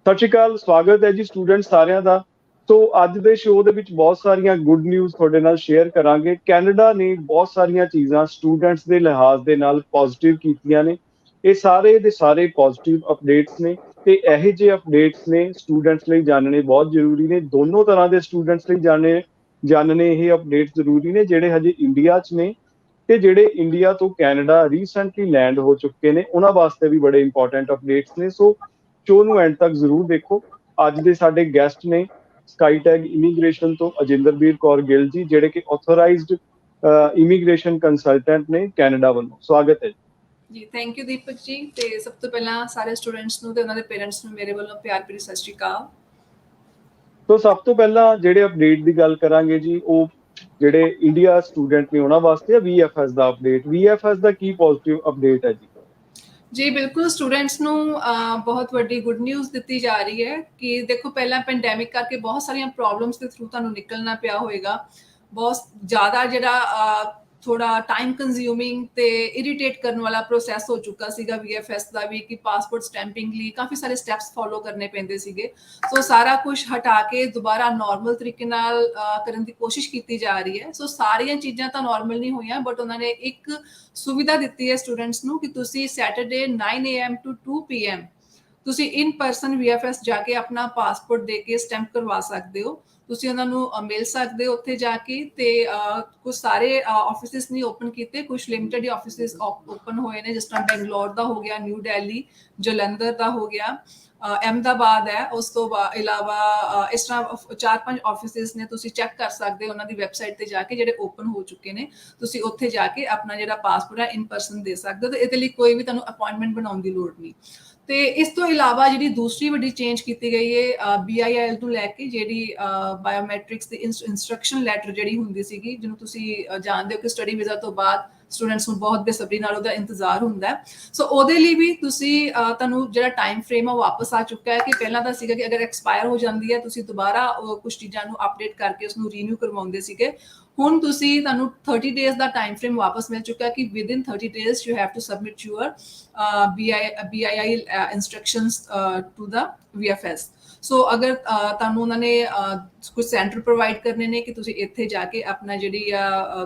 ਸਤਿ ਸ਼੍ਰੀ ਅਕਾਲ, ਸਵਾਗਤ ਹੈ ਜੀ ਸਟੂਡੈਂਟ ਸਾਰਿਆਂ ਦਾ। ਸੋ ਅੱਜ ਦੇ ਸ਼ੋਅ ਦੇ ਵਿੱਚ ਬਹੁਤ ਸਾਰੀਆਂ ਗੁੱਡ ਨਿਊਜ਼ ਤੁਹਾਡੇ ਨਾਲ ਸ਼ੇਅਰ ਕਰਾਂਗੇ। ਕੈਨੇਡਾ ਨੇ ਬਹੁਤ ਸਾਰੀਆਂ ਚੀਜ਼ਾਂ ਸਟੂਡੈਂਟਸ ਦੇ ਲਿਹਾਜ਼ ਦੇ ਨਾਲ ਪੋਜ਼ਿਟਿਵ ਕੀਤੀਆਂ ਨੇ। ਇਹ ਸਾਰੇ ਦੇ ਸਾਰੇ ਪੋਜ਼ਿਟਿਵ ਅਪਡੇਟਸ ਨੇ ਤੇ ਇਹੋ ਜਿਹੇ ਅਪਡੇਟਸ ਨੇ ਸਟੂਡੈਂਟਸ ਲਈ ਜਾਣਨੇ ਬਹੁਤ ਜ਼ਰੂਰੀ ਨੇ। ਦੋਨੋਂ ਤਰ੍ਹਾਂ ਦੇ ਸਟੂਡੈਂਟਸ ਲਈ ਜਾਣਨੇ ਇਹ ਅਪਡੇਟ ਜ਼ਰੂਰੀ ਨੇ, ਜਿਹੜੇ ਹਜੇ ਇੰਡੀਆ 'ਚ ਨੇ ਤੇ ਜਿਹੜੇ ਇੰਡੀਆ ਤੋਂ ਕੈਨੇਡਾ ਰੀਸੈਂਟਲੀ ਲੈਂਡ ਹੋ ਚੁੱਕੇ ਨੇ, ਉਹਨਾਂ ਵਾਸਤੇ ਵੀ ਬੜੇ ਇੰਪੋਰਟੈਂਟ ਅਪਡੇਟਸ ਨੇ। ਸੋ ਸ਼ੋਅ ਨੂੰ ਐਂਡ ਤੱਕ ਜ਼ਰੂਰ ਦੇਖੋ। ਅੱਜ ਦੇ ਸਾਡੇ ਗੈਸਟ ਨੇ ਸਕਾਈਟੈਗ ਇਮੀਗ੍ਰੇਸ਼ਨ ਤੋਂ ਅਜਿੰਦਰਬੀਰ ਕੌਰ ਗਿੱਲ ਜੀ, ਜਿਹੜੇ ਕਿ ਆਥੋਰਾਈਜ਼ਡ ਇਮੀਗ੍ਰੇਸ਼ਨ ਕੰਸਲਟੈਂਟ ਨੇ ਕੈਨੇਡਾ ਵੱਲੋਂ। ਸਵਾਗਤ ਹੈ ਜੀ। ਥੈਂਕ ਯੂ ਦੀਪਕ ਜੀ। ਤੇ ਸਭ ਤੋਂ ਪਹਿਲਾਂ ਸਾਰੇ ਸਟੂਡੈਂਟਸ ਨੂੰ ਤੇ ਉਹਨਾਂ ਦੇ ਪੇਰੈਂਟਸ ਨੂੰ ਮੇਰੇ ਵੱਲੋਂ ਪਿਆਰ ਭਰੀ ਸਤਿ ਸ਼੍ਰੀ ਅਕਾਲ। ਸੋ ਸਭ ਤੋਂ ਪਹਿਲਾਂ ਜਿਹੜੇ ਅਪਡੇਟ ਦੀ ਗੱਲ ਕਰਾਂਗੇ ਜੀ, ਉਹ ਜਿਹੜੇ ਇੰਡੀਆ ਸਟੂਡੈਂਟ ਨੇ ਉਹਨਾਂ ਵਾਸਤੇ ਆ VFS ਦਾ ਅਪਡੇਟ। VFS ਦਾ ਕੀ ਪੋਜ਼ਿਟਿਵ ਅਪਡੇਟ ਹੈ ਜੀ? ਜੀ ਬਿਲਕੁਲ, ਸਟੂਡੈਂਟਸ ਨੂੰ ਬਹੁਤ ਵੱਡੀ ਗੁੱਡ ਨਿਊਜ਼ ਦਿੱਤੀ ਜਾ ਰਹੀ ਹੈ ਕਿ ਦੇਖੋ, ਪਹਿਲਾਂ ਪੈਂਡੈਮਿਕ ਕਰਕੇ ਬਹੁਤ ਸਾਰੀਆਂ ਪ੍ਰੋਬਲਮਸ ਦੇ ਥਰੂ ਤੁਹਾਨੂੰ ਨਿਕਲਣਾ ਪਿਆ ਹੋਏਗਾ। ਬਹੁਤ ਜ਼ਿਆਦਾ ਜਿਹੜਾ ਥੋੜਾ ਟਾਈਮ ਕੰਜ਼ਿਊਮਿੰਗ ਤੇ ਇਰੀਟੇਟ ਕਰਨ ਵਾਲਾ ਪ੍ਰੋਸੈਸ ਹੋ ਚੁੱਕਾ ਸੀਗਾ VFS ਦਾ ਵੀ, ਕਿ ਪਾਸਪੋਰਟ ਸਟੈਂਪਿੰਗ ਲਈ ਕਾਫੀ ਸਾਰੇ ਸਟੈਪਸ ਫੋਲੋ ਕਰਨੇ ਪੈਂਦੇ ਸੀਗੇ। ਸੋ ਸਾਰਾ ਕੁਝ ਹਟਾ ਕੇ ਦੁਬਾਰਾ ਨਾਰਮਲ ਤਰੀਕੇ ਨਾਲ ਕਰਨ ਦੀ ਕੋਸ਼ਿਸ਼ ਕੀਤੀ ਜਾ ਰਹੀ ਹੈ। ਸੋ ਸਾਰੀਆਂ ਚੀਜ਼ਾਂ ਤਾਂ ਨਾਰਮਲ ਨਹੀਂ ਹੋਈਆਂ, ਬਟ ਉਹਨਾਂ ਨੇ ਇੱਕ ਸੁਵਿਧਾ ਦਿੱਤੀ ਹੈ ਸਟੂਡੈਂਟਸ ਨੂੰ ਕਿ ਤੁਸੀਂ ਸੈਟਰਡੇ 9 AM to 2 PM ਤੁਸੀਂ ਇਨ ਪਰਸਨ VFS ਜਾ ਕੇ ਆਪਣਾ ਪਾਸਪੋਰਟ ਦੇ ਕੇ ਸਟੈਂਪ ਕਰਵਾ ਸਕਦੇ ਹੋ। ਤੁਸੀਂ ਉਹਨਾਂ ਨੂੰ ਮਿਲ ਸਕਦੇ ਹੋ ਉੱਥੇ ਜਾ ਕੇ। ਤੇ ਕੁਝ ਸਾਰੇ ਆਫਿਸਿਸ ਨਹੀਂ ਓਪਨ ਕੀਤੇ, ਕੁਝ ਲਿਮਿਟਡ ਹੀ ਆਫਿਸਿਸ ਓਪਨ ਹੋਏ ਨੇ, ਜਿਸ ਤਰ੍ਹਾਂ ਬੈਂਗਲੌਰ ਦਾ ਹੋ ਗਿਆ, ਨਿਊ ਦਿੱਲੀ, ਜਲੰਧਰ ਦਾ ਹੋ ਗਿਆ, ਅਹਿਮਦਾਬਾਦ ਹੈ। ਉਸ ਤੋਂ ਇਲਾਵਾ ਇਸ ਤਰ੍ਹਾਂ 4-5 ਆਫਿਸਿਸ ਨੇ, ਤੁਸੀਂ ਚੈੱਕ ਕਰ ਸਕਦੇ ਹੋ ਉਹਨਾਂ ਦੀ ਵੈਬਸਾਈਟ ਤੇ ਜਾ ਕੇ, ਜਿਹੜੇ ਓਪਨ ਹੋ ਚੁੱਕੇ ਨੇ। ਤੁਸੀਂ ਉੱਥੇ ਜਾ ਕੇ ਆਪਣਾ ਜਿਹੜਾ ਪਾਸਪੋਰਟ ਹੈ ਇਨ ਪਰਸਨ ਦੇ ਸਕਦੇ ਹੋ, ਤੇ ਇਹਦੇ ਲਈ ਕੋਈ ਵੀ ਤੁਹਾਨੂੰ ਅਪਾਇੰਟਮੈਂਟ ਬਣਾਉਣ ਦੀ ਲੋੜ ਨਹੀਂ। ਤੇ ਇਸ ਤੋਂ ਇਲਾਵਾ ਜਿਹੜੀ ਦੂਸਰੀ ਵੱਡੀ ਚੇਂਜ ਕੀਤੀ ਗਈ ਹੈ BIL ਨੂੰ ਲੈ ਕੇ, ਜਿਹੜੀ ਬਾਇਓਮੈਟ੍ਰਿਕਸ ਦੀ ਇੰਸਟਰਕਸ਼ਨ ਲੈਟਰ ਜਿਹੜੀ ਹੁੰਦੀ ਸੀਗੀ, ਜਿਹਨੂੰ ਤੁਸੀਂ ਜਾਣਦੇ ਹੋ ਕਿ ਸਟੱਡੀ ਵੀਜ਼ਾ ਤੋਂ ਬਾਅਦ ਸਟੂਡੈਂਟਸ ਨੂੰ ਬਹੁਤ ਬੇਸਬਰੀ ਨਾਲ ਉਹਦਾ ਇੰਤਜ਼ਾਰ ਹੁੰਦਾ ਹੈ। ਸੋ ਉਹਦੇ ਲਈ ਵੀ ਤੁਹਾਨੂੰ ਜਿਹੜਾ ਟਾਈਮ ਫਰੇਮ ਆ ਉਹ ਵਾਪਸ ਆ ਚੁੱਕਾ ਹੈ। ਕਿ ਪਹਿਲਾਂ ਤਾਂ ਸੀਗਾ ਕਿ ਅਗਰ ਐਕਸਪਾਇਰ ਹੋ ਜਾਂਦੀ ਹੈ, ਤੁਸੀਂ ਦੁਬਾਰਾ ਕੁਝ ਚੀਜ਼ਾਂ ਨੂੰ ਅਪਡੇਟ ਕਰਕੇ ਉਸਨੂੰ ਰੀਨਿਊ ਕਰਵਾਉਂਦੇ ਸੀਗੇ। ਹੁਣ ਤੁਹਾਨੂੰ 30 ਡੇਜ਼ ਦਾ ਟਾਈਮ ਫਰੇਮ ਵਾਪਸ ਮਿਲ ਚੁੱਕਾ ਹੈ ਕਿ within 30 days you have to submit your BIL instructions to the VFS। So ਅਗਰ ਤੁਹਾਨੂੰ ਉਹਨਾਂ ਨੇ ਕੁਝ ਸੈਂਟਰ ਪ੍ਰੋਵਾਈਡ ਕਰਨੇ ਨੇ ਕਿ ਤੁਸੀਂ ਇੱਥੇ ਜਾ ਕੇ ਆਪਣਾ ਜਿਹੜੀ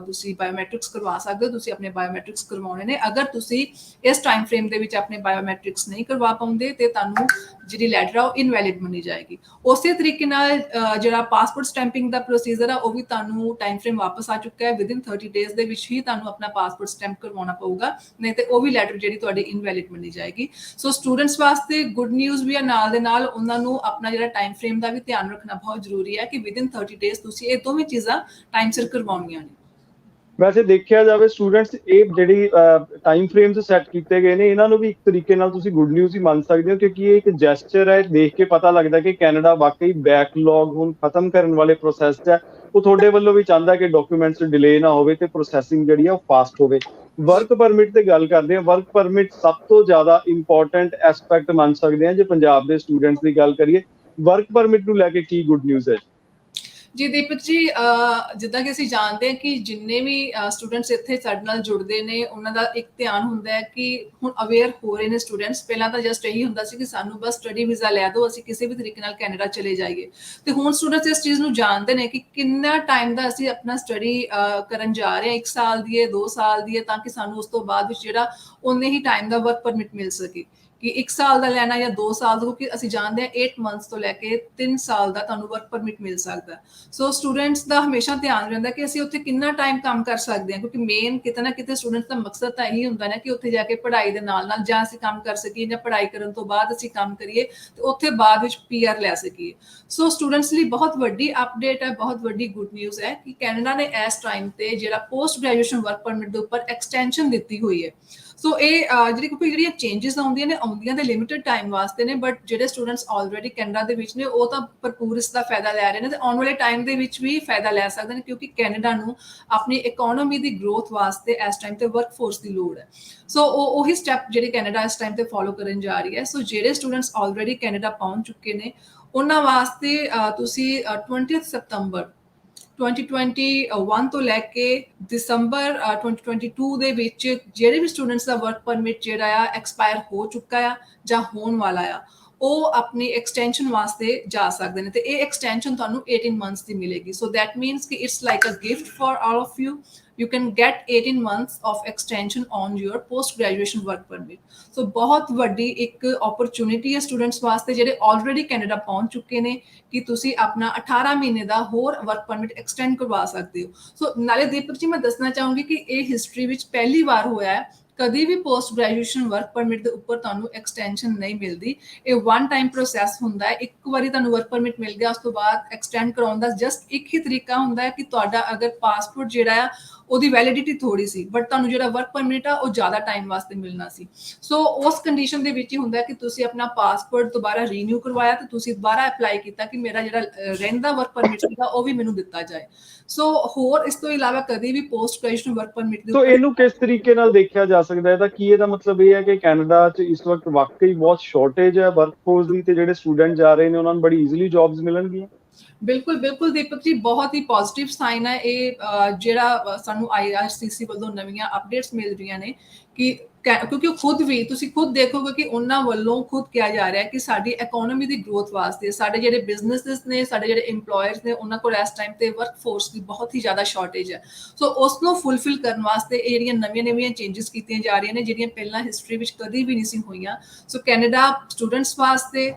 ਤੁਸੀਂ ਬਾਇਓਮੈਟ੍ਰਿਕਸ ਕਰਵਾ ਸਕਦੇ ਹੋ, ਤੁਸੀਂ ਆਪਣੇ ਬਾਇਓਮੈਟ੍ਰਿਕਸ ਕਰਵਾਉਣੇ ਨੇ। ਅਗਰ ਤੁਸੀਂ ਇਸ ਟਾਈਮ ਫਰੇਮ ਦੇ ਵਿੱਚ ਆਪਣੇ ਬਾਇਓਮੈਟ੍ਰਿਕਸ ਨਹੀਂ ਕਰਵਾ ਪਾਉਂਦੇ ਤੇ ਤੁਹਾਨੂੰ ਜਿਹੜੀ ਲੈਟਰ ਆ ਉਹ ਇਨਵੈਲਿਡ ਮੰਨੀ ਜਾਏਗੀ। ਉਸੇ ਤਰੀਕੇ ਨਾਲ ਜਿਹੜਾ ਪਾਸਪੋਰਟ ਸਟੈਂਪਿੰਗ ਦਾ ਪ੍ਰੋਸੀਜਰ ਆ, ਉਹ ਵੀ ਤੁਹਾਨੂੰ ਟਾਈਮ ਫਰੇਮ ਵਾਪਸ ਆ ਚੁੱਕਾ ਹੈ। ਵਿਦਿਨ 30 ਡੇਜ਼ ਦੇ ਵਿੱਚ ਹੀ ਤੁਹਾਨੂੰ ਆਪਣਾ ਪਾਸਪੋਰਟ ਸਟੈਂਪ ਕਰਵਾਉਣਾ ਪਊਗਾ, ਨਹੀਂ ਤੇ ਉਹ ਵੀ ਲੈਟਰ ਜਿਹੜੀ ਤੁਹਾਡੀ ਇਨਵੈਲਿਡ ਮੰਨੀ ਜਾਏਗੀ। ਸੋ ਸਟੂਡੈਂਟਸ ਵਾਸਤੇ ਗੁੱਡ ਨਿਊਜ਼ ਵੀ ਹੈ, ਨਾਲ ਦੇ ਨਾਲ ਉਹਨਾਂ ਨੂੰ ਆਪਣਾ ਜਿਹੜਾ ਟਾਈਮ ਫਰੇਮ ਦਾ ਵੀ ਧਿਆਨ ਰੱਖਣਾ ਬਹੁਤ ਜ਼ਰੂਰੀ ਹੈ ਕਿ ਵਿਦਿਨ 30 ਡੇਜ਼ ਤੁਸੀਂ ਇਹ ਦੋਵੇਂ ਚੀਜ਼ਾਂ ਟਾਈਮ ਸਿਰ ਕਰਵਾਉਣੀਆਂ ਨੇ। ਵੈਸੇ ਦੇਖਿਆ ਜਾਵੇ ਸਟੂਡੈਂਟਸ, ਇਹ ਜਿਹੜੀ ਟਾਈਮ ਫਰੇਮਸ ਸੈੱਟ ਕੀਤੇ ਗਏ ਨੇ, ਇਹਨਾਂ ਨੂੰ ਵੀ ਇੱਕ ਤਰੀਕੇ ਨਾਲ ਤੁਸੀਂ ਗੁੱਡ ਨਿਊਜ਼ ਹੀ ਮੰਨ ਸਕਦੇ ਹੋ, ਕਿਉਂਕਿ ਇਹ ਇੱਕ ਜੈਸਚਰ ਹੈ। ਦੇਖ ਕੇ ਪਤਾ ਲੱਗਦਾ ਕਿ ਕੈਨੇਡਾ ਵਾਕਈ ਬੈਕਲੌਗ ਹੁਣ ਖਤਮ ਕਰਨ ਵਾਲੇ ਪ੍ਰੋਸੈਸ 'ਚ ਹੈ। ਉਹ ਤੁਹਾਡੇ ਵੱਲੋਂ ਵੀ ਚਾਹੁੰਦਾ ਕਿ ਡਾਕੂਮੈਂਟਸ ਡਿਲੇ ਨਾ ਹੋਵੇ ਤੇ ਪ੍ਰੋਸੈਸਿੰਗ ਜਿਹੜੀ ਆ ਉਹ ਫਾਸਟ ਹੋਵੇ। ਵਰਕ ਪਰਮਿਟ ਤੇ ਗੱਲ ਕਰਦੇ ਹਾਂ। ਵਰਕ ਪਰਮਿਟ ਸਭ ਤੋਂ ਜ਼ਿਆਦਾ ਇੰਪੋਰਟੈਂਟ ਐਸਪੈਕਟ ਮੰਨ ਸਕਦੇ ਹਾਂ ਜੇ ਪੰਜਾਬ ਦੇ ਸਟੂਡੈਂਟਸ ਦੀ ਗੱਲ ਕਰੀਏ। ਵਰਕ ਪਰਮਿਟ ਨੂੰ ਲੈ ਕੇ ਕੀ ਗੁੱਡ ਨਿਊਜ਼ ਹੈ? ਜੀ ਦੀਪਕ ਜੀ, ਜਿੱਦਾਂ ਕਿ ਅਸੀਂ ਜਾਣਦੇ ਹਾਂ ਕਿ ਜਿੰਨੇ ਵੀ ਸਟੂਡੈਂਟਸ ਇੱਥੇ ਸਾਡੇ ਨਾਲ ਜੁੜਦੇ ਨੇ, ਉਹਨਾਂ ਦਾ ਇੱਕ ਧਿਆਨ ਹੁੰਦਾ ਹੈ ਕਿ ਹੁਣ ਅਵੇਅਰ ਹੋ ਰਹੇ ਨੇ ਸਟੂਡੈਂਟਸ। ਪਹਿਲਾਂ ਤਾਂ ਜਸਟ ਇਹੀ ਹੁੰਦਾ ਸੀ ਕਿ ਸਾਨੂੰ ਬਸ ਸਟੱਡੀ ਵੀਜ਼ਾ ਲੈ ਦਿਓ, ਅਸੀਂ ਕਿਸੇ ਵੀ ਤਰੀਕੇ ਨਾਲ ਕੈਨੇਡਾ ਚਲੇ ਜਾਈਏ। ਤੇ ਹੁਣ ਸਟੂਡੈਂਟਸ ਇਸ ਚੀਜ਼ ਨੂੰ ਜਾਣਦੇ ਨੇ ਕਿ ਕਿੰਨਾ ਟਾਈਮ ਦਾ ਅਸੀਂ ਆਪਣਾ ਸਟੱਡੀ ਕਰਨ ਜਾ ਰਹੇ ਹਾਂ। 1 ਸਾਲ ਦੀ ਹੈ, 2 ਸਾਲ ਦੀ ਹੈ, ਤਾਂ ਕਿ ਸਾਨੂੰ ਉਸ ਤੋਂ ਬਾਅਦ ਵਿੱਚ ਜਿਹੜਾ ਉਨੇ ਹੀ ਟਾਈਮ ਦਾ ਵਰਕ ਪਰਮਿਟ ਮਿਲ ਸਕੇ। ਕਿ 1 ਸਾਲ ਦਾ ਲੈਣਾ ਜਾਂ 2 ਸਾਲ ਦਾ, ਕਿਉਂਕਿ ਅਸੀਂ ਜਾਣਦੇ ਹਾਂ 8 ਮੰਥਸ ਤੋਂ ਲੈ ਕੇ 3 ਸਾਲ ਦਾ ਤੁਹਾਨੂੰ ਵਰਕ ਪਰਮਿਟ ਮਿਲ ਸਕਦਾ। ਸੋ ਸਟੂਡੈਂਟਸ ਦਾ ਹਮੇਸ਼ਾ ਧਿਆਨ ਰਹਿੰਦਾ ਕਿ ਅਸੀਂ ਉੱਥੇ ਕਿੰਨਾ ਟਾਈਮ ਕੰਮ ਕਰ ਸਕਦੇ ਹਾਂ, ਕਿਉਂਕਿ ਮੇਨ ਕਿਤੇ ਨਾ ਕਿਤੇ ਸਟੂਡੈਂਟਸ ਦਾ ਮਕਸਦ ਤਾਂ ਇਹੀ ਹੁੰਦਾ ਨਾ ਕਿ ਉੱਥੇ ਜਾ ਕੇ ਪੜ੍ਹਾਈ ਦੇ ਨਾਲ ਨਾਲ ਜਾਂ ਅਸੀਂ ਕੰਮ ਕਰ ਸਕੀਏ, ਜਾਂ ਪੜ੍ਹਾਈ ਕਰਨ ਤੋਂ ਬਾਅਦ ਅਸੀਂ ਕੰਮ ਕਰੀਏ ਤੇ ਉੱਥੇ ਬਾਅਦ ਵਿੱਚ PR ਲੈ ਸਕੀਏ। ਸੋ ਸਟੂਡੈਂਟਸ ਲਈ ਬਹੁਤ ਵੱਡੀ ਅਪਡੇਟ ਹੈ, ਬਹੁਤ ਵੱਡੀ ਗੁੱਡ ਨਿਊਜ਼ ਹੈ ਕਿ ਕੈਨੇਡਾ ਨੇ ਇਸ ਟਾਈਮ ਤੇ ਜਿਹੜਾ ਪੋਸਟ ਗ੍ਰੈਜੂਏਸ਼ਨ ਵਰਕ ਪਰਮਿਟ ਦੇ ਉੱਪਰ ਐਕਸਟੈਂਸ਼ਨ ਦਿੱਤੀ ਹੋਈ ਹੈ। ਸੋ ਇਹ ਜਿਹੜੀਆਂ ਚੇਂਜਸ ਆਉਂਦੀਆਂ ਤੇ ਲਿਮਿਟਡ ਟਾਈਮ ਵਾਸਤੇ ਨੇ, ਬਟ ਜਿਹੜੇ ਸਟੂਡੈਂਟਸ ਆਲਰੇਡੀ ਕੈਨੇਡਾ ਦੇ ਵਿੱਚ ਨੇ ਉਹ ਤਾਂ ਭਰਪੂਰ ਇਸ ਦਾ ਫਾਇਦਾ ਲੈ ਰਹੇ ਨੇ ਤੇ ਆਉਣ ਵਾਲੇ ਟਾਈਮ ਦੇ ਵਿੱਚ ਵੀ ਫਾਇਦਾ ਲੈ ਸਕਦੇ ਨੇ, ਕਿਉਂਕਿ ਕੈਨੇਡਾ ਨੂੰ ਆਪਣੀ ਇਕਨੋਮੀ ਦੀ ਗਰੋਥ ਵਾਸਤੇ ਇਸ ਟਾਈਮ ਤੇ ਵਰਕਫੋਰਸ ਦੀ ਲੋੜ ਹੈ। ਸੋ ਉਹੀ ਸਟੈਪ ਜਿਹੜੇ ਕੈਨੇਡਾ ਇਸ ਟਾਈਮ ਤੇ ਫੋਲੋ ਕਰਨ ਜਾ ਰਹੀ ਹੈ। ਸੋ ਜਿਹੜੇ ਸਟੂਡੈਂਟਸ ਆਲਰੇਡੀ ਕੈਨੇਡਾ ਪਹੁੰਚ ਚੁੱਕੇ ਨੇ, ਉਹਨਾਂ ਵਾਸਤੇ ਤੁਸੀਂ 20 ਸਤੰਬਰ 2021 ਤੋਂ ਲੈ ਕੇ ਦਸੰਬਰ 2022 ਦੇ ਵਿੱਚ ਜਿਹੜੇ ਵੀ ਸਟੂਡੈਂਟਸ ਦਾ ਵਰਕ ਪਰਮਿਟ ਜਿਹੜਾ ਆ ਐਕਸਪਾਇਰ ਹੋ ਚੁੱਕਾ ਆ ਜਾਂ ਹੋਣ ਵਾਲਾ ਆ, ਉਹ ਆਪਣੀ ਐਕਸਟੈਂਸ਼ਨ ਵਾਸਤੇ ਜਾ ਸਕਦੇ ਨੇ ਤੇ ਇਹ ਐਕਸਟੈਂਸ਼ਨ ਤੁਹਾਨੂੰ 18 ਮੰਥਸ ਦੀ ਮਿਲੇਗੀ। ਸੋ ਦੈਟ ਮੀਨਸ ਕਿ it's like a gift for all of you. You can get 18 months of extension on your post graduation work permit। so ਬਹੁਤ ਵੱਡੀ ਇੱਕ opportunity ਹੈ ਸਟੂਡੈਂਟਸ ਵਾਸਤੇ ਜਿਹੜੇ already ਕੈਨੇਡਾ ਪਹੁੰਚ ਚੁੱਕੇ ਨੇ ਕਿ ਤੁਸੀਂ ਆਪਣਾ 18 ਮਹੀਨੇ ਦਾ ਹੋਰ ਵਰਕ ਪਰਮਿਟ ਐਕਸਟੈਂਡ ਕਰਵਾ ਸਕਦੇ ਹੋ। ਸੋ ਨਾਲੇ ਦੀਪਕ ਜੀ ਮੈਂ ਦੱਸਣਾ ਚਾਹੂੰਗੀ ਕਿ ਇਹ ਹਿਸਟਰੀ ਵਿੱਚ ਪਹਿਲੀ ਵਾਰ ਹੋਇਆ ਹੈ, ਕਦੀ ਵੀ ਪੋਸਟ ਗ੍ਰੈਜੂਏਸ਼ਨ ਵਰਕ ਪਰਮਿਟ ਦੇ ਉੱਪਰ ਤੁਹਾਨੂੰ ਐਕਸਟੈਂਸ਼ਨ ਨਹੀਂ ਮਿਲਦੀ। ਇਹ ਵਨ ਟਾਈਮ ਪ੍ਰੋਸੈਸ ਹੁੰਦਾ ਹੈ। ਇੱਕ ਵਾਰੀ ਤੁਹਾਨੂੰ ਵਰਕ ਪਰਮਿਟ ਮਿਲ ਗਿਆ, ਉਸ ਤੋਂ ਬਾਅਦ ਐਕਸਟੈਂਡ ਕਰਾਉਣ ਦਾ ਜਸਟ ਇੱਕ ਹੀ ਤਰੀਕਾ ਹੁੰਦਾ ਹੈ ਕਿ ਤੁਹਾਡਾ ਅਗਰ ਪਾਸਪੋਰਟ ਜਿਹੜਾ ਆ ਉਹਦੀ ਵੈਲਿਡਿਟੀ ਥੋੜੀ ਸੀ, ਬਟ ਤੁਹਾਨੂੰ ਜਿਹੜਾ ਵਰਕ ਪਰਮਿਟ ਆ ਉਹ ਜ਼ਿਆਦਾ ਟਾਈਮ ਵਾਸਤੇ ਮਿਲਣਾ ਸੀ। ਸੋ ਉਸ ਕੰਡੀਸ਼ਨ ਦੇ ਵਿੱਚ ਹੀ ਹੁੰਦਾ ਕਿ ਤੁਸੀਂ ਆਪਣਾ ਪਾਸਪੋਰਟ ਦੁਬਾਰਾ ਰੀਨਿਊ ਕਰਵਾਇਆ ਤੇ ਤੁਸੀਂ ਦੁਬਾਰਾ ਅਪਲਾਈ ਕੀਤਾ ਕਿ ਮੇਰਾ ਜਿਹੜਾ ਰਹਿੰਦਾ ਵਰਕ ਪਰਮਿਟ ਸੀਗਾ ਉਹ ਵੀ ਮੈਨੂੰ ਦਿੱਤਾ ਜਾਏ। ਸੋ ਹੋਰ ਇਸ ਤੋਂ ਇਲਾਵਾ ਕਦੇ ਵੀ ਪੋਸਟ ਗ੍ਰੈਜੂਏਸ਼ਨ ਵਰਕ ਪਰਮਿਟ ਦੇ ਸੋ ਇਹਨੂੰ ਕਿਸ ਤਰੀਕੇ ਨਾਲ ਦੇਖਿਆ ਜਾ ਸਕਦਾ ਹੈ? ਤਾਂ ਕੀ ਇਹਦਾ ਮਤਲਬ ਇਹ ਹੈ ਕਿ ਕੈਨੇਡਾ 'ਚ ਇਸ ਵਕਤ ਵਾਕਈ ਬਹੁਤ ਸ਼ਾਰਟੇਜ ਹੈ ਵਰਕਫੋਰਸ ਦੀ ਤੇ ਜਿਹੜੇ ਸਟੂਡੈਂਟ ਜਾ ਰਹੇ ਨੇ ਉਹਨਾਂ ਨੂੰ ਬੜੀ ਈਜ਼ੀਲੀ ਜੌਬਸ ਮਿਲਣਗੀਆਂ? ਬਿਲਕੁਲ ਬਿਲਕੁਲ ਦੀਪਕ ਜੀ, ਬਹੁਤ ਹੀ ਪੋਜ਼ਿਟਿਵ ਸਾਈਨ ਹੈ ਇਹ ਜਿਹੜਾ ਸਾਨੂੰ IRCC ਵੱਲੋਂ ਨਵੀਆਂ ਅਪਡੇਟਸ ਮਿਲ ਰਹੀਆਂ ਨੇ ਕਿ ਕਿਉਂਕਿ ਖੁਦ ਵੀ ਤੁਸੀਂ ਖੁਦ ਦੇਖੋਗੇ ਕਿ ਉਹਨਾਂ ਵੱਲੋਂ ਖੁਦ ਕਿਹਾ ਜਾ ਰਿਹਾ ਕਿ ਸਾਡੀ ਇਕਨੋਮੀ ਦੀ ਗਰੋਥ ਵਾਸਤੇ ਸਾਡੇ ਜਿਹੜੇ ਬਿਜ਼ਨੈਸਿਸ ਨੇ, ਸਾਡੇ ਜਿਹੜੇ EMPLOYERS ਨੇ, ਉਹਨਾਂ ਕੋਲ ਇਸ ਟਾਈਮ ਤੇ ਵਰਕ ਫੋਰਸ ਦੀ ਬਹੁਤ ਹੀ ਜ਼ਿਆਦਾ ਸ਼ਾਰਟੇਜ ਹੈ। ਸੋ ਉਸ ਨੂੰ ਫੁੱਲਫਿਲ ਕਰਨ ਵਾਸਤੇ ਇਹ ਜਿਹੜੀਆਂ ਨਵੀਆਂ ਚੇਂਜਸ ਕੀਤੀਆਂ ਜਾ ਰਹੀਆਂ ਨੇ ਜਿਹੜੀਆਂ ਪਹਿਲਾਂ ਹਿਸਟਰੀ ਵਿੱਚ ਕਦੀ ਵੀ ਨਹੀਂ ਸੀ ਹੋਈਆਂ। ਸੋ ਕੈਨੇਡਾ ਸਟੂਡੈਂਟਸ ਵਾਸਤੇ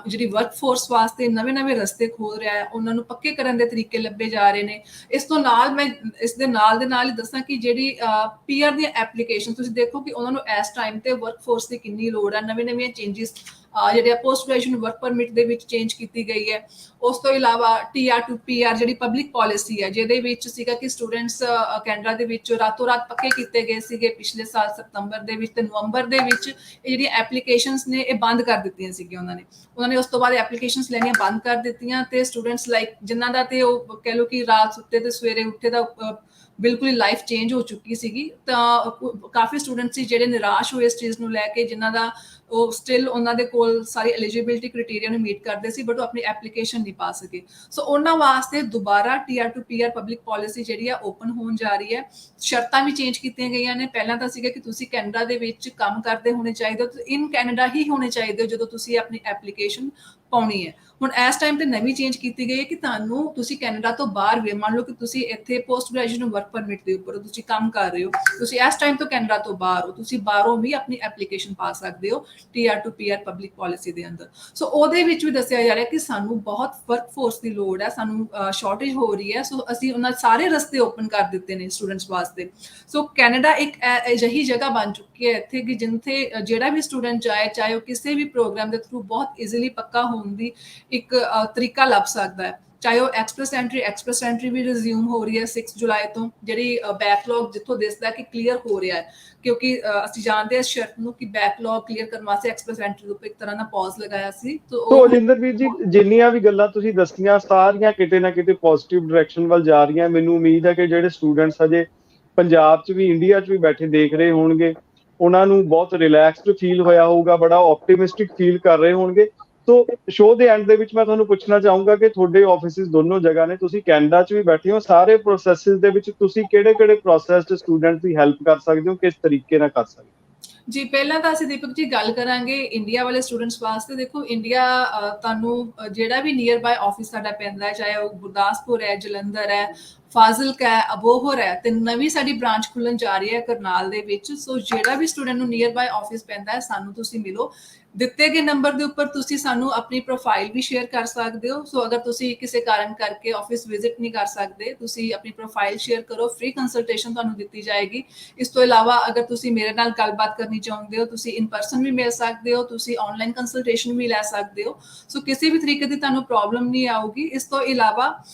ਜਿਹੜੀ ਵਰਕ ਫੋਰਸ ਵਾਸਤੇ ਨਵੇਂ ਰਸਤੇ ਖੋਲ ਰਿਹਾ ਹੈ, ਉਹਨਾਂ ਨੂੰ ਪੱਕੇ ਕਰਨ ਦੇ ਤਰੀਕੇ ਲੱਭੇ ਜਾ ਰਹੇ ਨੇ। ਇਸ ਤੋਂ ਨਾਲ ਮੈਂ ਇਸ ਦੇ ਨਾਲ ਹੀ ਦੱਸਾਂ ਕਿ ਜਿਹੜੀ PR ਦੀਆਂ ਐਪਲੀਕੇਸ਼ਨ ਤੁਸੀਂ ਦੇਖੋ ਕਿ ਉਹਨਾਂ ਨੂੰ ਇਸ ਟਾਈਮ ਤੇ ਵਰਕ ਫੋਰਸ ਦੀ ਕਿੰਨੀ ਲੋੜ ਹੈ। ਨਵੀਆਂ ਚੇਂਜਸ ਜਿਹੜੇ ਪੋਸਟ ਗ੍ਰੈਜੂਏਸ਼ਨ ਵਰਕ ਪਰਮਿਟ ਦੇ ਵਿੱਚ ਚੇਂਜ ਕੀਤੀ ਗਈ ਹੈ। ਉਸ ਤੋਂ ਇਲਾਵਾ TR to PR ਜਿਹੜੀ ਪਬਲਿਕ ਪਾਲਿਸੀ ਹੈ, ਜਿਹਦੇ ਵਿੱਚ ਸੀਗਾ ਕਿ ਸਟੂਡੈਂਟਸ ਕੈਨੇਡਾ ਦੇ ਵਿੱਚ ਰਾਤੋਂ ਰਾਤ ਪੱਕੇ ਕੀਤੇ ਗਏ ਸੀਗੇ ਪਿਛਲੇ ਸਾਲ ਸਤੰਬਰ ਦੇ ਵਿੱਚ, ਤੇ ਨਵੰਬਰ ਦੇ ਵਿੱਚ ਇਹ ਜਿਹੜੀਆਂ ਐਪਲੀਕੇਸ਼ਨਸ ਨੇ ਇਹ ਬੰਦ ਕਰ ਦਿੱਤੀਆਂ ਸੀਗੀਆਂ ਉਹਨਾਂ ਨੇ ਉਸ ਤੋਂ ਬਾਅਦ ਐਪਲੀਕੇਸ਼ਨਸ ਲੈਣੀਆਂ ਬੰਦ ਕਰ ਦਿੱਤੀਆਂ ਤੇ ਸਟੂਡੈਂਟਸ ਲਾਈਕ ਜਿਨ੍ਹਾਂ ਦਾ ਤੇ ਉਹ ਕਹਿ ਲਓ ਕਿ ਰਾਤ ਸੁੱਤੇ ਤੇ ਸਵੇਰੇ ਉੱਠੇ ਦਾ ਬਿਲਕੁਲ ਹੀ ਲਾਈਫ ਚੇਂਜ ਹੋ ਚੁੱਕੀ ਸੀਗੀ। ਤਾਂ ਕਾਫੀ ਸਟੂਡੈਂਟ ਸੀ ਜਿਹੜੇ ਨਿਰਾਸ਼ ਹੋਏ ਇਸ ਚੀਜ਼ ਨੂੰ ਲੈ ਕੇ, ਜਿਨ੍ਹਾਂ ਦਾ ਉਹ ਸਟਿਲ ਉਹਨਾਂ ਦੇ ਕੋਲ ਸਾਰੀ ਐਲੀਜੀਬਿਲਿਟੀ ਕ੍ਰਾਈਟੇਰੀਆ ਨੂੰ ਮੀਟ ਕਰਦੇ ਸੀ ਬਟ ਉਹ ਆਪਣੀ ਐਪਲੀਕੇਸ਼ਨ ਨਹੀਂ ਪਾ ਸਕੇ। ਸੋ ਉਹਨਾਂ ਵਾਸਤੇ ਦੁਬਾਰਾ TR to PR public policy ਜਿਹੜੀ ਆ ਓਪਨ ਹੋਣ ਜਾ ਰਹੀ ਹੈ। ਸ਼ਰਤਾਂ ਵੀ ਚੇਂਜ ਕੀਤੀਆਂ ਗਈਆਂ ਨੇ। ਪਹਿਲਾਂ ਤਾਂ ਸੀਗਾ ਕਿ ਤੁਸੀਂ ਕੈਨੇਡਾ ਦੇ ਵਿੱਚ ਕੰਮ ਕਰਦੇ ਹੋਣੇ ਚਾਹੀਦੇ ਹੋ, ਇਨ ਕੈਨੇਡਾ ਹੀ ਹੋਣੇ ਚਾਹੀਦੇ ਹੋ ਜਦੋਂ ਤੁਸੀਂ ਆਪਣੀ ਐਪਲੀਕੇਸ਼ਨ ਪਾਉਣੀ ਹੈ। ਹੁਣ ਇਸ ਟਾਈਮ ਤੇ ਨਵੀਂ ਚੇਂਜ ਕੀਤੀ ਗਈ ਹੈ ਕਿ ਤੁਹਾਨੂੰ ਤੁਸੀਂ ਕੈਨੇਡਾ ਤੋਂ ਬਾਹਰ ਵੀ, ਮੰਨ ਲਓ ਕਿ ਤੁਸੀਂ ਇੱਥੇ ਪੋਸਟ ਗ੍ਰੈਜੂਏਸ਼ਨ ਵਰਕ ਪਰਮਿਟ ਦੇ ਉੱਪਰ ਤੁਸੀਂ ਕੰਮ ਕਰ ਰਹੇ ਹੋ, ਤੁਸੀਂ ਇਸ ਟਾਈਮ ਤੋਂ ਕੈਨੇਡਾ ਤੋਂ ਬਾਹਰ ਹੋ, ਤੁਸੀਂ ਬਾਹਰੋਂ ਵੀ ਆਪਣੀ ਐਪਲੀਕੇਸ਼ਨ ਪਾ ਸਕਦੇ ਹੋ TR to PR public policy ਦੇ ਅੰਦਰ। ਸੋ ਉਹਦੇ ਵਿੱਚ ਵੀ ਦੱਸਿਆ ਜਾ ਰਿਹਾ ਕਿ ਸਾਨੂੰ ਬਹੁਤ ਵਰਕ ਫੋਰਸ ਦੀ ਲੋੜ ਹੈ, ਸਾਨੂੰ ਸ਼ਾਰਟੇਜ ਹੋ ਰਹੀ ਹੈ। ਸੋ ਅਸੀਂ ਉਹਨਾਂ ਸਾਰੇ ਰਸਤੇ ਓਪਨ ਕਰ ਦਿੱਤੇ ਨੇ ਸਟੂਡੈਂਟਸ ਵਾਸਤੇ। ਸੋ ਕੈਨੇਡਾ ਇੱਕ ਅਜਿਹੀ ਜਗ੍ਹਾ ਬਣ ਚੁੱਕੀ ਹੈ ਇੱਥੇ ਕਿ ਜਿੱਥੇ ਜਿਹੜਾ ਵੀ ਸਟੂਡੈਂਟ ਜਾਏ, ਚਾਹੇ ਉਹ ਕਿਸੇ ਵੀ ਪ੍ਰੋਗਰਾਮ ਦੇ ਥਰੂ ਬਹੁਤ ਈਜ਼ੀਲੀ ਪੱਕਾ ਹੋਣ ਦੀ ਇੱਕ ਤਰੀਕਾ ਲੱਭ ਸਕਦਾ ਹੈ। ਚਾਹੇ ਉਹ ਐਕਸਪ੍ਰੈਸ ਐਂਟਰੀ ਵੀ ਰਿਜ਼ਿਊਮ ਹੋ ਰਹੀ ਹੈ 6 ਜੁਲਾਈ ਤੋਂ, ਜਿਹੜੀ ਬੈਕਲੌਗ ਜਿੱਥੋਂ ਦਿਸਦਾ ਕਿ ਕਲੀਅਰ ਹੋ ਰਿਹਾ ਹੈ, ਕਿਉਂਕਿ ਅਸੀਂ ਜਾਣਦੇ ਹਾਂ ਇਸ ਸ਼ਰਤ ਨੂੰ ਕਿ ਬੈਕਲੌਗ ਕਲੀਅਰ ਕਰਨ ਵਾਸਤੇ ਐਕਸਪ੍ਰੈਸ ਐਂਟਰੀ ਦੇ ਉੱਪਰ ਇੱਕ ਤਰ੍ਹਾਂ ਦਾ ਪੌਜ਼ ਲਗਾਇਆ ਸੀ। ਤੋ ਅਜਿੰਦਰਵੀਰ ਜੀ, ਜਿੰਨੀਆਂ ਵੀ ਗੱਲਾਂ ਤੁਸੀਂ ਦੱਸੀਆਂ ਸਾਰੀਆਂ ਕਿਤੇ ਨਾ ਕਿਤੇ ਪੋਜ਼ਿਟਿਵ ਡਾਇਰੈਕਸ਼ਨ ਵੱਲ ਜਾ ਰਹੀਆਂ। ਮੈਨੂੰ ਉਮੀਦ ਹੈ ਕਿ ਜਿਹੜੇ ਸਟੂਡੈਂਟਸ ਹਜੇ ਪੰਜਾਬ 'ਚ ਵੀ, ਇੰਡੀਆ 'ਚ ਵੀ ਬੈਠੇ ਦੇਖ ਰਹੇ ਹੋਣਗੇ, ਉਹਨਾਂ ਨੂੰ ਬਹੁਤ ਰਿਲੈਕਸਡ ਫੀਲ ਹੋਇਆ ਹੋਊਗਾ, ਬੜਾ ਆਪਟੀਮਿਸਟਿਕ ਫੀਲ ਕਰ ਰਹੇ ਹੋਣਗੇ। ਸੋ ਸ਼ੋਅ ਦੇ ਐਂਡ ਦੇ ਵਿੱਚ ਮੈਂ ਤੁਹਾਨੂੰ ਪੁੱਛਣਾ ਚਾਹੂੰਗਾ ਕਿ ਤੁਹਾਡੇ ਆਫਿਸਿਸ ਦੋਨੋਂ ਜਗ੍ਹਾ ਨੇ, ਤੁਸੀਂ ਕੈਨੇਡਾ 'ਚ ਵੀ ਬੈਠੇ ਹੋ, ਸਾਰੇ ਪ੍ਰੋਸੈਸਿਸ ਦੇ ਵਿੱਚ ਤੁਸੀਂ ਕਿਹੜੇ ਪ੍ਰੋਸੈਸ 'ਚ ਸਟੂਡੈਂਟਸ ਦੀ ਹੈਲਪ ਕਰ ਸਕਦੇ ਹੋ, ਕਿਸ ਤਰੀਕੇ ਨਾਲ ਕਰ ਸਕਦੇ ਹੋ? ਜੀ ਪਹਿਲਾਂ ਤਾਂ ਅਸੀਂ ਦੀਪਕ ਜੀ ਗੱਲ ਕਰਾਂਗੇ ਇੰਡੀਆ ਵਾਲੇ ਸਟੂਡੈਂਟਸ ਵਾਸਤੇ। ਦੇਖੋ ਇੰਡੀਆ ਤੁਹਾਨੂੰ ਜਿਹੜਾ ਵੀ ਨੀਅਰ ਬਾਏ ਆਫਿਸ ਸਾਡਾ ਪੈਂਦਾ ਹੈ, ਚਾਹੇ ਉਹ ਗੁਰਦਾਸਪੁਰ ਹੈ, ਜਲੰਧਰ ਹੈ, ਫਾਜ਼ਿਲਕਾ ਹੈ, ਅਬੋਹਰ ਹੈ, ਤੇ ਨਵੀਂ ਸਾਡੀ ਬ੍ਰਾਂਚ ਖੁੱਲਣ ਜਾ ਰਹੀ ਹੈ ਕਰਨਾਲ ਦੇ ਵਿੱਚ। ਸੋ ਜਿਹੜਾ ਵੀ ਸਟੂਡੈਂਟ ਨੂੰ ਨੀਅਰ ਬਾਏ ਆਫਿਸ ਪੈਂਦਾ ਹੈ, ਸਾਨੂੰ ਤੁਸੀਂ ਮਿਲੋ। ਦਿੱਤੇ ਗਏ ਨੰਬਰ ਦੇ ਉੱਪਰ ਤੁਸੀਂ ਸਾਨੂੰ ਆਪਣੀ ਪ੍ਰੋਫਾਈਲ ਵੀ ਸ਼ੇਅਰ ਕਰ ਸਕਦੇ ਹੋ। ਸੋ ਅਗਰ ਤੁਸੀਂ ਕਿਸੇ ਕਾਰਨ ਕਰਕੇ ਆਫਿਸ ਵਿਜ਼ਿਟ ਨਹੀਂ ਕਰ ਸਕਦੇ, ਤੁਸੀਂ ਆਪਣੀ ਪ੍ਰੋਫਾਈਲ ਸ਼ੇਅਰ ਕਰੋ, ਫ੍ਰੀ ਕੰਸਲਟੇਸ਼ਨ ਤੁਹਾਨੂੰ ਦਿੱਤੀ ਜਾਏਗੀ। ਇਸ ਤੋਂ ਇਲਾਵਾ ਅਗਰ ਤੁਸੀਂ ਮੇਰੇ ਨਾਲ ਗੱਲਬਾਤ ਕਰਨੀ ਚਾਹੁੰਦੇ ਹੋ, ਤੁਸੀਂ ਇਨ ਪਰਸਨ ਵੀ ਮਿਲ ਸਕਦੇ ਹੋ, ਤੁਸੀਂ ਆਨਲਾਈਨ ਕੰਸਲਟੇਸ਼ਨ ਵੀ ਲੈ ਸਕਦੇ ਹੋ। ਸੋ ਕਿਸੇ ਵੀ ਤਰੀਕੇ ਦੀ ਤੁਹਾਨੂੰ ਪ੍ਰੋਬਲਮ ਨਹੀਂ ਆਊਗੀ। ਇਸ ਤੋਂ ਇਲਾਵਾ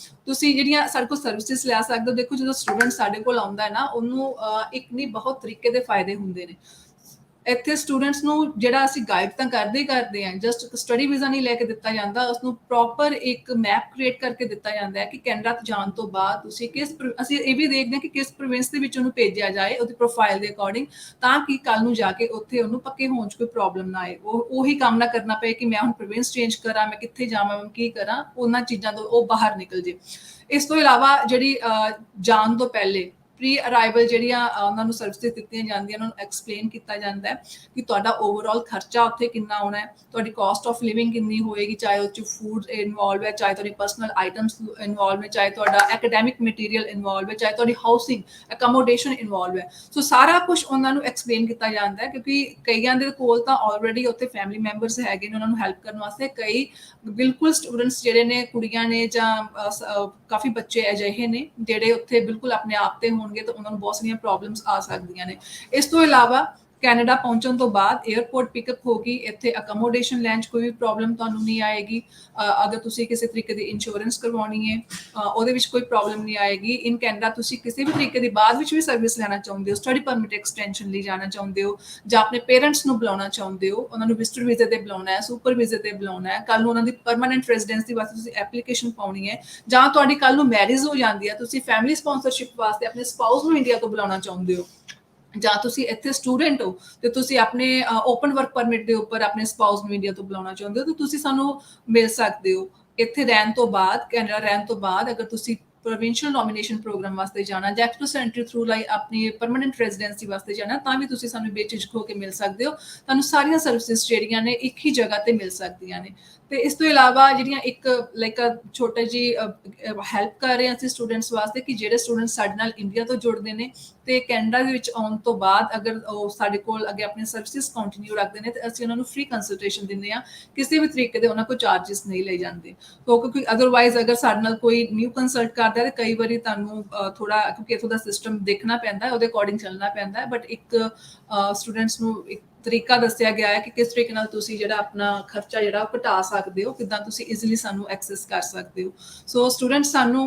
ਤੁਸੀਂ ਜਿਹੜੀਆਂ ਸਾਡੇ ਕੋਲ ਸਰਵਿਸਿਜ਼ ਲੈ ਸਕਦੇ ਹੋ। ਦੇਖੋ ਜਦੋਂ ਸਟੂਡੈਂਟ ਸਾਡੇ ਕੋਲ ਆਉਂਦਾ ਹੈ ਨਾ, ਉਹਨੂੰ ਇੱਕ ਨਹੀਂ ਬਹੁਤ ਤਰੀਕੇ ਦੇ ਫਾਇਦੇ ਹੁੰਦੇ ਨੇ। ਇੱਥੇ ਸਟੂਡੈਂਟਸ ਨੂੰ ਜਿਹੜਾ ਅਸੀਂ ਗਾਈਡ ਤਾਂ ਕਰਦੇ ਹਾਂ, ਜਸਟ ਸਟੱਡੀ ਵੀਜ਼ਾ ਨਹੀਂ ਲੈ ਕੇ ਦਿੱਤਾ ਜਾਂਦਾ, ਉਸਨੂੰ ਪ੍ਰੋਪਰ ਇੱਕ ਮੈਪ ਕ੍ਰੀਏਟ ਕਰਕੇ ਦਿੱਤਾ ਜਾਂਦਾ ਹੈ ਕਿ ਕੈਨੇਡਾ ਜਾਣ ਤੋਂ ਬਾਅਦ ਤੁਸੀਂ ਅਸੀਂ ਇਹ ਵੀ ਦੇਖਦੇ ਹਾਂ ਕਿ ਕਿਸ ਪ੍ਰੋਵਿੰਸ ਦੇ ਵਿੱਚ ਉਹਨੂੰ ਭੇਜਿਆ ਜਾਏ ਉਹਦੀ ਪ੍ਰੋਫਾਈਲ ਦੇ ਅਕੋਰਡਿੰਗ, ਤਾਂ ਕਿ ਕੱਲ ਨੂੰ ਜਾ ਕੇ ਉੱਥੇ ਉਹਨੂੰ ਪੱਕੇ ਹੋਣ 'ਚ ਕੋਈ ਪ੍ਰੋਬਲਮ ਨਾ ਆਏ। ਉਹੀ ਕੰਮ ਨਾ ਕਰਨਾ ਪਏ ਕਿ ਮੈਂ ਹੁਣ ਪ੍ਰੋਵਿੰਸ ਚੇਂਜ ਕਰਾਂ, ਮੈਂ ਕਿੱਥੇ ਜਾਵਾਂ, ਮੈਂ ਕੀ ਕਰਾਂ, ਉਹਨਾਂ ਚੀਜ਼ਾਂ ਤੋਂ ਉਹ ਬਾਹਰ ਨਿਕਲ ਜੇ। ਇਸ ਤੋਂ ਇਲਾਵਾ ਜਿਹੜੀ ਜਾਣ ਤੋਂ ਪਹਿਲੇ ਪ੍ਰੀ ਅਰਾਈਵਲ ਜਿਹੜੀਆਂ ਉਹਨਾਂ ਨੂੰ ਸਰਵਿਸਿਜ਼ ਦਿੱਤੀਆਂ ਜਾਂਦੀਆਂ, ਉਹਨਾਂ ਨੂੰ ਐਕਸਪਲੇਨ ਕੀਤਾ ਜਾਂਦਾ ਹੈ ਕਿ ਤੁਹਾਡਾ ਓਵਰਆਲ ਖਰਚਾ ਉੱਥੇ ਕਿੰਨਾ ਆਉਣਾ ਹੈ, ਤੁਹਾਡੀ ਕਾਸਟ ਆਫ ਲਿਵਿੰਗ ਕਿੰਨੀ ਹੋਏਗੀ, ਚਾਹੇ ਉਹ 'ਚ ਫੂਡ ਇਨਵੋਲਵ ਹੈ, ਚਾਹੇ ਤੁਹਾਡੀ ਪਰਸਨਲ ਆਈਟਮਸ ਇਨਵੋਲਵ ਹੈ, ਚਾਹੇ ਤੁਹਾਡਾ ਐਕੈਡੈਮਿਕ ਮਟੀਰੀਅਲ ਇਨਵੋਲਵ ਹੈ, ਚਾਹੇ ਤੁਹਾਡੀ ਹਾਊਸਿੰਗ ਅਕਮੋਡੇਸ਼ਨ ਇਨਵੋਲਵ ਹੈ। ਸੋ ਸਾਰਾ ਕੁਝ ਉਹਨਾਂ ਨੂੰ ਐਕਸਪਲੇਨ ਕੀਤਾ ਜਾਂਦਾ ਹੈ, ਕਿਉਂਕਿ ਕਈਆਂ ਦੇ ਕੋਲ ਤਾਂ ਆਲਰੇਡੀ ਉੱਥੇ ਫੈਮਿਲੀ ਮੈਂਬਰਸ ਹੈਗੇ ਨੇ ਉਹਨਾਂ ਨੂੰ ਹੈਲਪ ਕਰਨ ਵਾਸਤੇ। ਕਈ ਬਿਲਕੁਲ ਸਟੂਡੈਂਟਸ ਜਿਹੜੇ ਨੇ, ਕੁੜੀਆਂ ਨੇ ਜਾਂ ਕਾਫੀ ਬੱਚੇ ਅਜਿਹੇ ਨੇ ਜਿਹੜੇ ਉੱਥੇ ਬਿਲਕੁਲ ਆਪਣੇ ਆਪ ਤੇ ਹੋਣਗੇ ਤਾਂ ਉਹਨਾਂ ਨੂੰ ਬਹੁਤ ਸਾਰੀਆਂ ਪ੍ਰੋਬਲਮਸ ਆ ਸਕਦੀਆਂ ਨੇ। ਇਸ ਤੋਂ ਇਲਾਵਾ ਕੈਨੇਡਾ ਪਹੁੰਚਣ ਤੋਂ ਬਾਅਦ 에ਅਰਪੋਰਟ ਪਿਕਅਪ ਹੋਗੀ, ਇੱਥੇ ਅਕਮੋਡੇਸ਼ਨ ਲੈਣ 'ਚ ਕੋਈ ਵੀ ਪ੍ਰੋਬਲਮ ਤੁਹਾਨੂੰ ਨਹੀਂ ਆਏਗੀ। ਅਗਰ ਤੁਸੀਂ ਕਿਸੇ ਤਰੀਕੇ ਦੀ ਇੰਸ਼ੋਰੈਂਸ ਕਰਵਾਉਣੀ ਹੈ ਉਹਦੇ ਵਿੱਚ ਕੋਈ ਪ੍ਰੋਬਲਮ ਨਹੀਂ ਆਏਗੀ। ਇਨ ਕੈਨੇਡਾ ਤੁਸੀਂ ਕਿਸੇ ਵੀ ਤਰੀਕੇ ਦੀ ਬਾਅਦ ਵਿੱਚ ਵੀ ਸਰਵਿਸ ਲੈਣਾ ਚਾਹੁੰਦੇ ਹੋ, ਸਟੱਡੀ ਪਰਮਿਟ ਐਕਸਟੈਂਸ਼ਨ ਲਈ ਜਾਣਾ ਚਾਹੁੰਦੇ ਹੋ, ਜਾਂ ਆਪਣੇ ਪੇਰੈਂਟਸ ਨੂੰ ਬੁਲਾਉਣਾ ਚਾਹੁੰਦੇ ਹੋ, ਉਹਨਾਂ ਨੂੰ ਵਿਜ਼ਟਰ ਵੀਜ਼ੇ ਤੇ ਬੁਲਾਉਣਾ ਹੈ, ਸੁਪਰ ਵੀਜ਼ੇ ਤੇ ਬੁਲਾਉਣਾ ਹੈ, ਕੱਲ੍ਹ ਨੂੰ ਉਹਨਾਂ ਦੀ ਪਰਮਾਨੈਂਟ ਰੈਜ਼ੀਡੈਂਸੀ ਵਾਸਤੇ ਤੁਸੀਂ ਐਪਲੀਕੇਸ਼ਨ ਪਾਉਣੀ ਹੈ, ਜਾਂ ਤੁਹਾਡੀ ਕੱਲ੍ਹ ਨੂੰ ਮੈਰਿਜ ਹੋ ਜਾਂਦੀ ਹੈ, ਤੁਸੀਂ ਫੈਮਿਲੀ ਸਪਾਂਸਰਸ਼ਿਪ ਵਾਸਤੇ ਆਪਣੇ ਸਪਾਊਸ ਨੂੰ ਇੰਡੀਆ ਤੋਂ ਬੁਲਾਉਣਾ ਚਾਹੁੰਦੇ ਹੋ, ਜਾਂ ਤੁਸੀਂ ਇੱਥੇ ਸਟੂਡੈਂਟ ਹੋ ਤੇ ਤੁਸੀਂ ਆਪਣੇ ਓਪਨ ਵਰਕ ਪਰਮਿਟ ਦੇ ਉੱਪਰ ਆਪਣੇ ਸਪਾਊਸ ਨੂੰ ਇੰਡੀਆ ਤੋਂ ਬੁਲਾਉਣਾ ਚਾਹੁੰਦੇ ਹੋ, ਤਾਂ ਤੁਸੀਂ ਸਾਨੂੰ ਮਿਲ ਸਕਦੇ ਹੋ। ਇੱਥੇ ਰਹਿਣ ਤੋਂ ਬਾਅਦ, ਕੈਨੇਡਾ ਰਹਿਣ ਤੋਂ ਬਾਅਦ, ਅਗਰ ਤੁਸੀਂ ਪ੍ਰੋਵਿੰਸ਼ੀਅਲ ਨੋਮੀਨੇਸ਼ਨ ਪ੍ਰੋਗਰਾਮ ਵਾਸਤੇ ਜਾਣਾ ਜਾਂ ਐਕਸਪ੍ਰੈਸ ਐਂਟਰੀ ਥਰੂ ਲਈ ਆਪਣੀ ਪਰਮਾਨੈਂਟ ਰੈਜ਼ੀਡੈਂਸੀ ਵਾਸਤੇ ਜਾਣਾ, ਤਾਂ ਵੀ ਤੁਸੀਂ ਸਾਨੂੰ ਬੇਝਿਜਕ ਹੋ ਕੇ ਮਿਲ ਸਕਦੇ ਹੋ। ਤੁਹਾਨੂੰ ਸਾਰੀਆਂ ਸਰਵਿਸਿਜ਼ ਜਿਹੜੀਆਂ ਨੇ ਇੱਕ ਹੀ ਜਗ੍ਹਾ ਤੇ ਮਿਲ ਸਕਦੀਆਂ ਨੇ। ਤੇ ਇਸ ਤੋਂ ਇਲਾਵਾ ਜਿਹੜੀਆਂ ਇੱਕ ਲਾਈਕ ਛੋਟਾ ਜਿਹੀ ਹੈਲਪ ਕਰ ਰਹੇ ਹਾਂ ਅਸੀਂ ਸਟੂਡੈਂਟਸ ਵਾਸਤੇ, ਕਿ ਜਿਹੜੇ ਸਟੂਡੈਂਟ ਸਾਡੇ ਨਾਲ ਇੰਡੀਆ ਤੋਂ ਜੁੜਦੇ ਨੇ ਤੇ ਕੈਨੇਡਾ ਦੇ ਵਿੱਚ ਆਉਣ ਤੋਂ ਬਾਅਦ ਅਗਰ ਉਹ ਸਾਡੇ ਕੋਲ ਅੱਗੇ ਆਪਣੀ ਸਰਵਿਸਿਜ਼ ਕੰਟੀਨਿਊ ਰੱਖਦੇ ਨੇ ਤੇ ਅਸੀਂ ਉਹਨਾਂ ਨੂੰ ਫ੍ਰੀ ਕੰਸਲਟੇਸ਼ਨ ਦਿੰਦੇ ਹਾਂ। ਕਿਸੇ ਵੀ ਤਰੀਕੇ ਦੇ ਉਹਨਾਂ ਕੋਲ ਚਾਰਜਿਸ ਨਹੀਂ ਲਏ ਜਾਂਦੇ, ਕਿਉਂਕਿ ਅਦਰਵਾਈਜ਼ ਅਗਰ ਸਾਡੇ ਨਾਲ ਕੋਈ ਨਿਊ ਕੰਸਲਟ ਕਰਦਾ ਤੇ ਕਈ ਵਾਰੀ ਤੁਹਾਨੂੰ ਥੋੜਾ, ਕਿਉਂਕਿ ਇੱਥੋਂ ਦਾ ਸਿਸਟਮ ਦੇਖਣਾ ਪੈਂਦਾ, ਉਹਦੇ ਅਕੋਰਡਿੰਗ ਚੱਲਣਾ ਪੈਂਦਾ ਹੈ। ਬਟ ਇੱਕ ਸਟੂਡੈਂਟਸ ਨੂੰ ਇੱਕ ਤਰੀਕਾ ਦੱਸਿਆ ਗਿਆ ਹੈ ਕਿ ਕਿਸ ਤਰੀਕੇ ਨਾਲ ਤੁਸੀਂ ਜਿਹੜਾ ਆਪਣਾ ਖਰਚਾ ਜਿਹੜਾ ਉਹ ਘਟਾ ਸਕਦੇ ਹੋ, ਕਿੱਦਾਂ ਤੁਸੀਂ ਈਜ਼ੀਲੀ ਸਾਨੂੰ ਐਕਸੈਸ ਕਰ ਸਕਦੇ ਹੋ। ਸੋ ਸਟੂਡੈਂਟਸ ਸਾਨੂੰ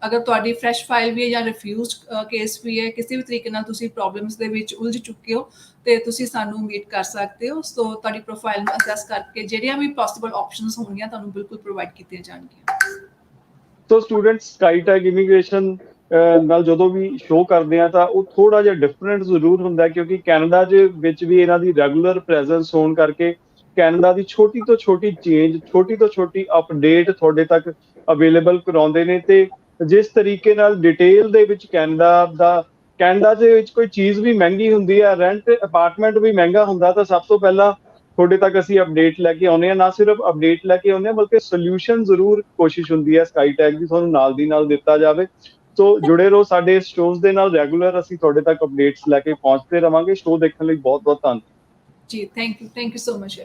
ਅਗਰ ਤੁਹਾਡੀ ਫਰੈਸ਼ ਫਾਈਲ ਵੀ ਹੈ ਜਾਂ ਰਿਫਿਊਜ਼ਡ ਕੇਸ ਵੀ ਹੈ, ਕਿਸੇ ਵੀ ਤਰੀਕੇ ਨਾਲ ਤੁਸੀਂ ਪ੍ਰੋਬਲਮਸ ਦੇ ਵਿੱਚ ਉਲਝ ਚੁੱਕੇ ਹੋ ਤੇ ਤੁਸੀਂ ਸਾਨੂੰ ਮੀਟ ਕਰ ਸਕਦੇ ਹੋ। ਸੋ ਤੁਹਾਡੀ ਪ੍ਰੋਫਾਈਲ ਨੂੰ ਅਸੈਸ ਕਰਕੇ ਜਿਹੜੀਆਂ ਵੀ ਪੋਸੀਬਲ ਆਪਸ਼ਨਸ ਹੋਣਗੀਆਂ ਤੁਹਾਨੂੰ ਬਿਲਕੁਲ ਪ੍ਰੋਵਾਈਡ ਕੀਤੀਆਂ ਜਾਣਗੀਆਂ। ਸੋ ਸਟੂਡੈਂਟਸ ਸਕਾਈਟੈਗ ਇਮੀਗ੍ਰੇਸ਼ਨ ਨਾਲ ਜਦੋਂ ਵੀ ਸ਼ੋਅ ਕਰਦੇ ਆ ਤਾਂ ਉਹ ਥੋੜਾ ਜਿਹਾ ਡਿਫਰੈਂਟ ਜ਼ਰੂਰ ਹੁੰਦਾ, ਕਿਉਂਕਿ ਕੈਨੇਡਾ ਦੇ ਵਿੱਚ ਵੀ ਇਹਨਾਂ ਦੀ ਰੈਗੂਲਰ ਪ੍ਰੈਜ਼ੈਂਸ ਹੋਣ ਕਰਕੇ ਕੈਨੇਡਾ ਦੀ ਛੋਟੀ ਤੋਂ ਛੋਟੀ ਚੇਂਜ, ਛੋਟੀ ਤੋਂ ਛੋਟੀ ਅਪਡੇਟ ਤੁਹਾਡੇ ਤੱਕ ਅਵੇਲੇਬਲ ਕਰਾਉਂਦੇ ਨੇ। ਤੇ ਜਿਸ ਤਰੀਕੇ ਨਾਲ ਡਿਟੇਲ ਦੇ ਵਿੱਚ ਕੈਨੇਡਾ ਦੇ ਵਿੱਚ ਕੋਈ ਚੀਜ਼ ਵੀ ਮਹਿੰਗੀ ਹੁੰਦੀ ਹੈ, ਰੈਂਟ ਅਪਾਰਟਮੈਂਟ ਵੀ ਮਹਿੰਗਾ ਹੁੰਦਾ, ਤਾਂ ਸਭ ਤੋਂ ਪਹਿਲਾਂ ਤੁਹਾਡੇ ਤੱਕ ਅਸੀਂ ਅਪਡੇਟ ਲੈ ਕੇ ਆਉਂਦੇ ਹਾਂ। ਨਾ ਸਿਰਫ ਅਪਡੇਟ ਲੈ ਕੇ ਆਉਂਦੇ ਹਾਂ, ਬਲਕਿ ਸੋਲਿਊਸ਼ਨ ਜ਼ਰੂਰ ਕੋਸ਼ਿਸ਼ ਹੁੰਦੀ ਹੈ ਸਕਾਈਟੈਗ ਦੀ ਤੁਹਾਨੂੰ ਨਾਲ ਦੀ ਨਾਲ ਦਿੱਤਾ ਜਾਵੇ। ਸੋ ਜੁੜੇ ਰਹੋ ਸਾਡੇ ਸ਼ੋਜ਼ ਦੇ ਨਾਲ, ਰੈਗੂਲਰ ਅਸੀਂ ਤੁਹਾਡੇ ਤੱਕ ਅਪਡੇਟਸ ਲੈ ਕੇ ਪਹੁੰਚਦੇ ਰਵਾਂਗੇ। ਸ਼ੋਅ ਦੇਖਣ ਲਈ ਬਹੁਤ ਬਹੁਤ ਧੰਨਵਾਦ ਜੀ। Thank you so much.